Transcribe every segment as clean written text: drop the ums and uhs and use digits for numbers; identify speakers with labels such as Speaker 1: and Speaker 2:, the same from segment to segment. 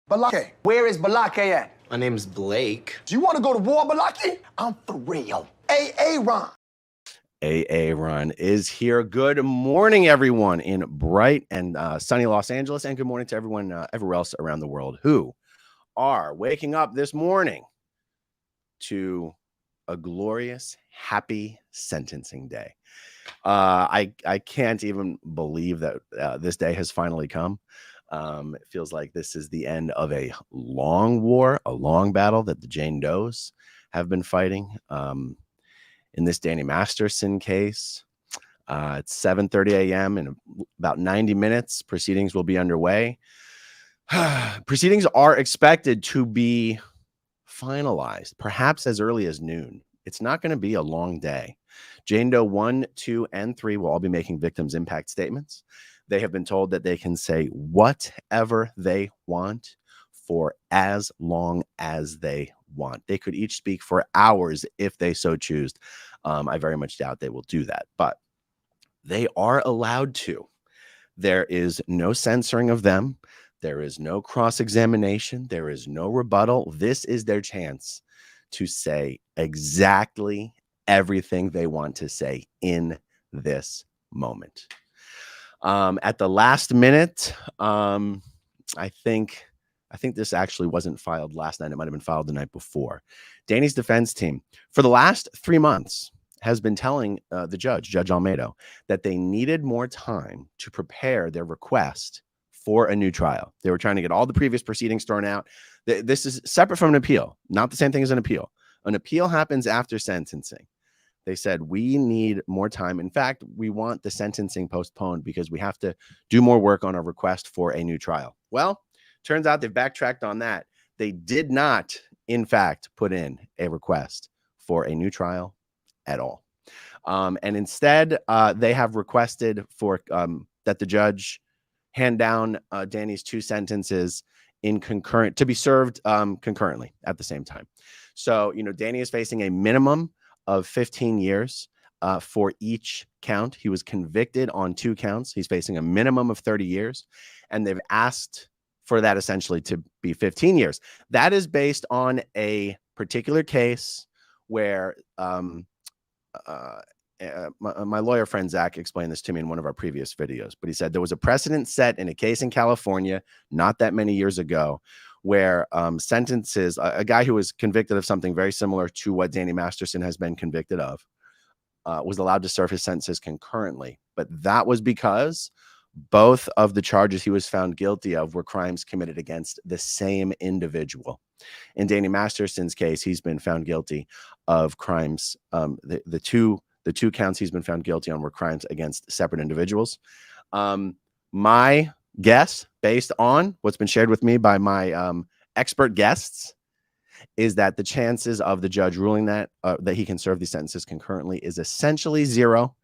Speaker 1: Balake. Where is Balake at?
Speaker 2: My name's Blake.
Speaker 1: Do you want to go to war, Balake? I'm for real. Ron.
Speaker 3: Ron is here. Good morning, everyone in bright and sunny Los Angeles, and good morning to everyone everywhere else around the world who are waking up this morning to a glorious, happy sentencing day. I can't even believe that this day has finally come. It feels like this is the end of a long war, a long battle that the Jane Does have been fighting. In this Danny Masterson case, it's 7:30 a.m. In about 90 minutes, proceedings will be underway. Proceedings are expected to be finalized, perhaps as early as noon. It's not going to be a long day. Jane Doe 1, 2, and 3 will all be making victims' impact statements. They have been told that they can say whatever they want for as long as they want. They could each speak for hours if they so choose. I very much doubt they will do that, but they are allowed to. There is no censoring of them. There is no cross-examination. There is no rebuttal. This is their chance to say exactly everything they want to say in this moment. At the last minute, I think this actually wasn't filed last night. It might have been filed the night before. Danny's defense team, for the last 3 months, has been telling the Judge Almeida, that they needed more time to prepare their request for a new trial. They were trying to get all the previous proceedings thrown out. This is separate from an appeal, not the same thing as an appeal. An appeal happens after sentencing. They said, we need more time. In fact, we want the sentencing postponed because we have to do more work on a request for a new trial. Well, turns out they've backtracked on that. They did not, in fact, put in a request for a new trial at all. And instead, they have requested for that the judge hand down Danny's 2 sentences in concurrent to be served concurrently at the same time. So, Danny is facing a minimum of 15 years for each count. He was convicted on 2 counts. He's facing a minimum of 30 years, and they've asked for that essentially to be 15 years. That is based on a particular case where my lawyer friend Zach explained this to me in one of our previous videos, but he said there was a precedent set in a case in California not that many years ago where sentences, a guy who was convicted of something very similar to what Danny Masterson has been convicted of, was allowed to serve his sentences concurrently. But that was because both of the charges he was found guilty of were crimes committed against the same individual. In Danny Masterson's case, he's been found guilty of crimes. The two counts he's been found guilty on were crimes against separate individuals. My guess, based on what's been shared with me by my expert guests, is that the chances of the judge ruling that he can serve these sentences concurrently is essentially 0.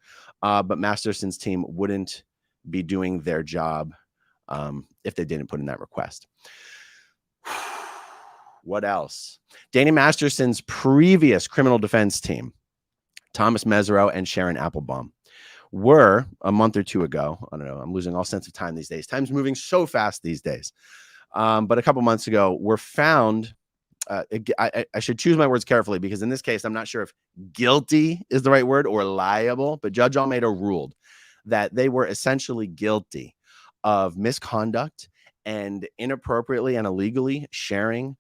Speaker 3: But Masterson's team wouldn't be doing their job if they didn't put in that request. What else? Danny Masterson's previous criminal defense team, Thomas Mesereau and Sharon Applebum, were a month or 2 ago. I don't know. I'm losing all sense of time these days. Time's moving so fast these days. But a couple months ago, were found. I should choose my words carefully because in this case, I'm not sure if guilty is the right word or liable, but Judge Almeida ruled that they were essentially guilty of misconduct and inappropriately and illegally sharing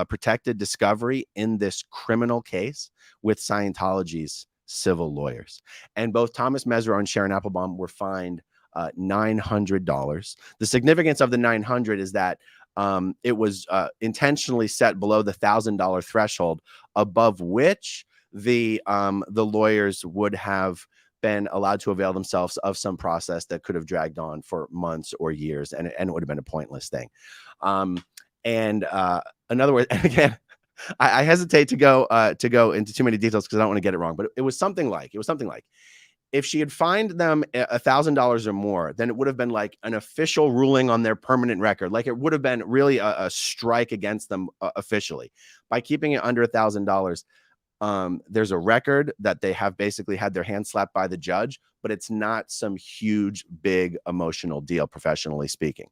Speaker 3: protected discovery in this criminal case with Scientology's civil lawyers. And both Thomas Mesereau and Sharon Applebum were fined $900. The significance of the $900 is that it was intentionally set below the $1,000 threshold, above which the lawyers would have been allowed to avail themselves of some process that could have dragged on for months or years, and it would have been a pointless thing. In other words, and again, I hesitate to go into too many details because I don't want to get it wrong, but it was something like if she had fined them $1,000 or more, then it would have been like an official ruling on their permanent record. Like it would have been really a strike against them officially. By keeping it under $1,000, there's a record that they have basically had their hand slapped by the judge, but it's not some huge, big emotional deal, professionally speaking.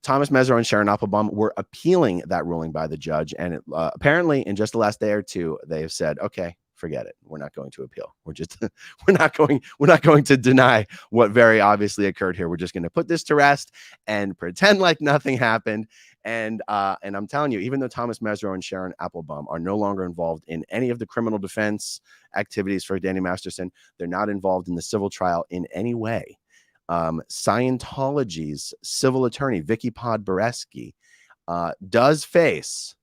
Speaker 3: Thomas Mesa and Sharon Applebum were appealing that ruling by the judge, and apparently in just the last day or two, they have said, okay, forget it. We're not going to appeal. We're just we're not going to deny what very obviously occurred here. We're just going to put this to rest and pretend like nothing happened. And I'm telling you, even though Thomas Mesa and Sharon Applebum are no longer involved in any of the criminal defense activities for Danny Masterson, they're not involved in the civil trial in any way. Scientology's civil attorney, Vicky Podboreski, does face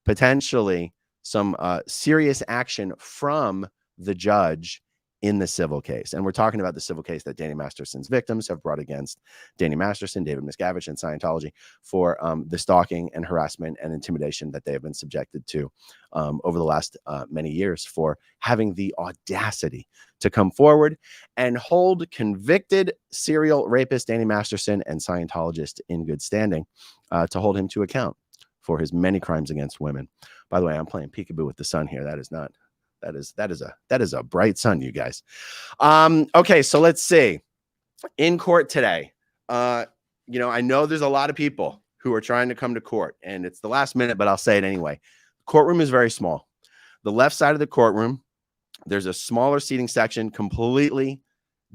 Speaker 3: potentially some serious action from the judge in the civil case. And we're talking about the civil case that Danny Masterson's victims have brought against Danny Masterson, David Miscavige, and Scientology for the stalking and harassment and intimidation that they have been subjected to over the last many years, for having the audacity to come forward and hold convicted serial rapist Danny Masterson and Scientologist in good standing to hold him to account for his many crimes against women. By the way, I'm playing peekaboo with the sun here. That is a bright sun, you guys. Okay, so let's see. In court today, I know there's a lot of people who are trying to come to court, and it's the last minute, but I'll say it anyway. The courtroom is very small. The left side of the courtroom, there's a smaller seating section completely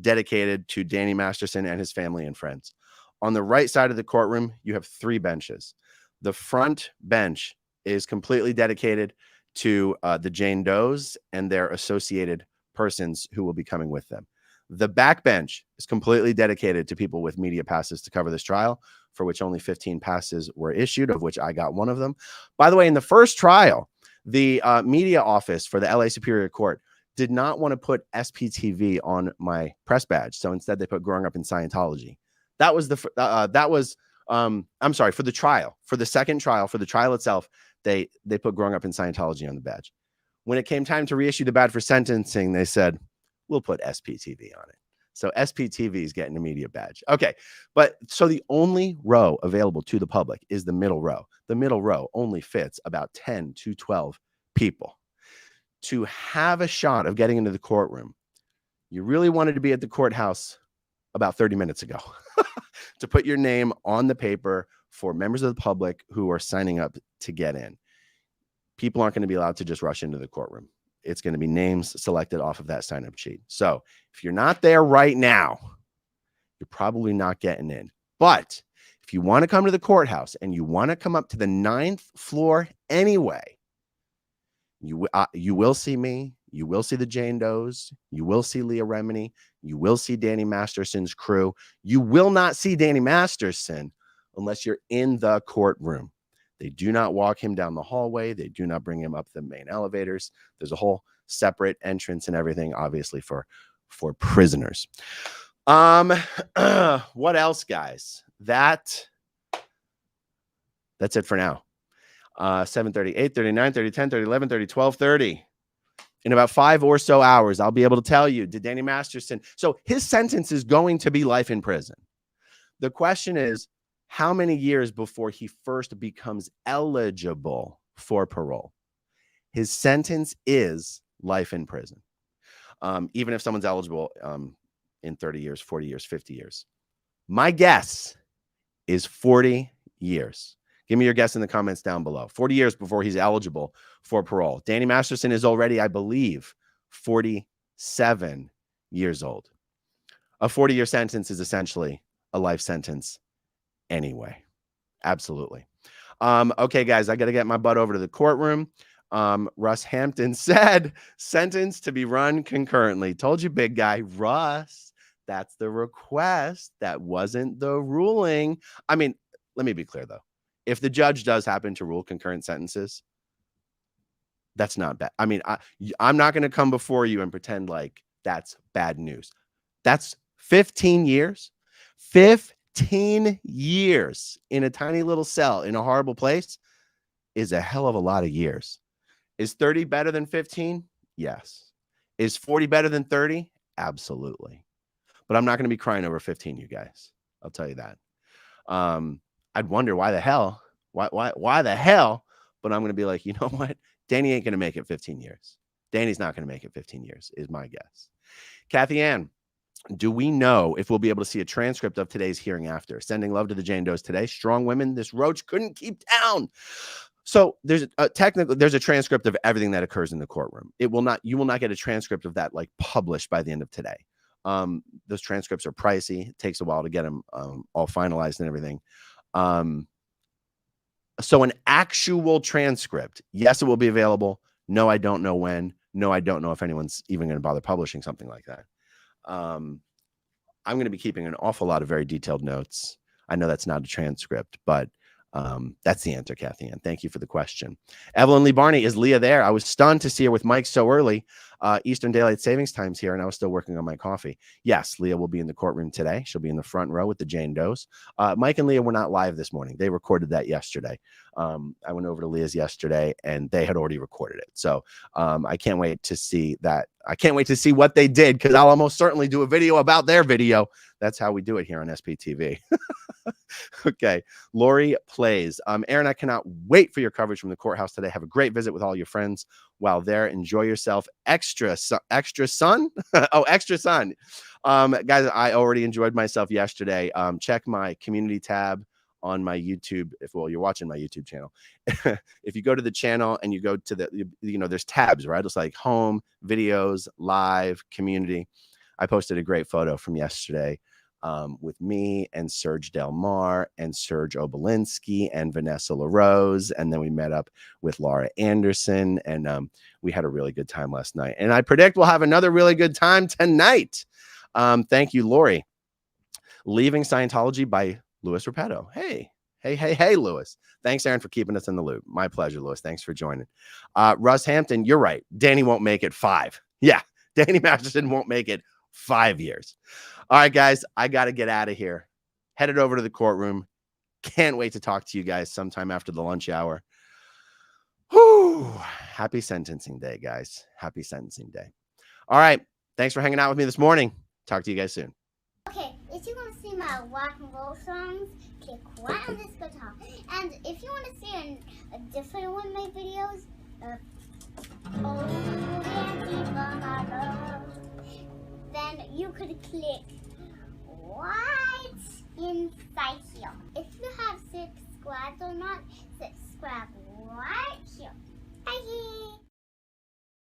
Speaker 3: dedicated to Danny Masterson and his family and friends. On the right side of the courtroom, you have 3 benches. The front bench is completely dedicated to the Jane Does and their associated persons who will be coming with them. The back bench is completely dedicated to people with media passes to cover this trial, for which only 15 passes were issued, of which I got one of them. By the way, in the first trial, the media office for the LA Superior Court did not want to put SPTV on my press badge. So instead they put growing up in Scientology. That was I'm sorry, for the trial, for the second trial, for the trial itself, they put growing up in Scientology on the badge. When it came time to reissue the badge for sentencing, they said, we'll put SPTV on it. So SPTV is getting a media badge. Okay. But so the only row available to the public is the middle row. The middle row only fits about 10 to 12 people. To have a shot of getting into the courtroom, you really wanted to be at the courthouse about 30 minutes ago to put your name on the paper for members of the public who are signing up to get in. People aren't going to be allowed to just rush into the courtroom. It's going to be names selected off of that sign-up sheet. So if you're not there right now, you're probably not getting in. But if you want to come to the courthouse and you want to come up to the 9th floor anyway, you will see me. You will see the Jane Does. You will see Leah Remini. You will see Danny Masterson's crew. You will not see Danny Masterson unless you're in the courtroom. They do not walk him down the hallway. They do not bring him up the main elevators. There's a whole separate entrance and everything, obviously, for prisoners. What else, guys? That's it for now. 7:30, 8:30, 9:30, 10:30, 11:30, 12:30. In about 5 or so hours, I'll be able to tell you, did Danny Masterson... So his sentence is going to be life in prison. The question is, how many years before he first becomes eligible for parole? His sentence is life in prison. Even if someone's eligible in 30 years, 40 years, 50 years. My guess is 40 years. Give me your guess in the comments down below. 40 years before he's eligible for parole. Danny Masterson is already, I believe, 47 years old. A 40-year sentence is essentially a life sentence anyway. Absolutely. Okay, guys, I got to get my butt over to the courtroom. Russ Hampton said, sentence to be run concurrently. Told you, big guy. Russ, that's the request. That wasn't the ruling. I mean, let me be clear, though. If the judge does happen to rule concurrent sentences, that's not bad. I mean, I'm not going to come before you and pretend like that's bad news. That's 15 years. 15 years in a tiny little cell in a horrible place is a hell of a lot of years. Is 30 better than 15? Yes. Is 40 better than 30? Absolutely. But I'm not going to be crying over 15, you guys. I'll tell you that. I'd wonder why the hell, why the hell, but I'm going to be like, you know what? Danny ain't going to make it 15 years. Danny's not going to make it 15 years is my guess. Cathy Anne, Do we know if we'll be able to see a transcript of today's hearing after? Sending love to the Jane Does today. Strong women this roach couldn't keep down. So there's there's a transcript of everything that occurs in the courtroom. You will not get a transcript of that like published by the end of today. Those transcripts are pricey. It takes a while to get them all finalized and everything. So an actual transcript, yes, it will be available. No, I don't know when. No, I don't know if anyone's even going to bother publishing something like that. I'm going to be keeping an awful lot of very detailed notes. I know that's not a transcript, but that's the answer, Cathy Anne. Thank you for the question. Evelyn Lee Barney, is Leah there? I was stunned to see her with Mike so early. Eastern Daylight Savings Time's here, and I was still working on my coffee. Yes, Leah will be in the courtroom today. She'll be in the front row with the Jane Does. Mike and Leah were not live this morning. They recorded that yesterday. I went over to Leah's yesterday, and they had already recorded it. So I can't wait to see that. I can't wait to see what they did, because I'll almost certainly do a video about their video. That's how we do it here on SPTV. Okay. Lori plays. Aaron, I cannot wait for your coverage from the courthouse today. Have a great visit with all your friends while there. Enjoy yourself. Extra sun. Oh, extra sun. Guys, I already enjoyed myself yesterday. Check my community tab on my YouTube. If you're watching my YouTube channel, if you go to the channel and you go to the, there's tabs, right? It's like home, videos, live, community. I posted a great photo from yesterday with me and Serge Del Mar and Serge Obolinski and Vanessa LaRose. And then we met up with Laura Anderson, and we had a really good time last night. And I predict we'll have another really good time tonight. Thank you, Lori. Leaving Scientology by Louis Repetto. Hey, Louis. Thanks, Aaron, for keeping us in the loop. My pleasure, Louis. Thanks for joining. Russ Hampton, you're right. Danny won't make it 5. Yeah, Danny Masterson won't make it 5 years. All right, guys, I got to get out of here. Headed over to the courtroom. Can't wait to talk to you guys sometime after the lunch hour. Whew. Happy sentencing day, guys. Happy sentencing day. All right. Thanks for hanging out with me this morning. Talk to you guys soon.
Speaker 2: Okay, if you want to see my rock and roll songs, click right on this guitar. And if you want to see a different one of my videos, then you could click right inside here. If you have subscribed or not, subscribe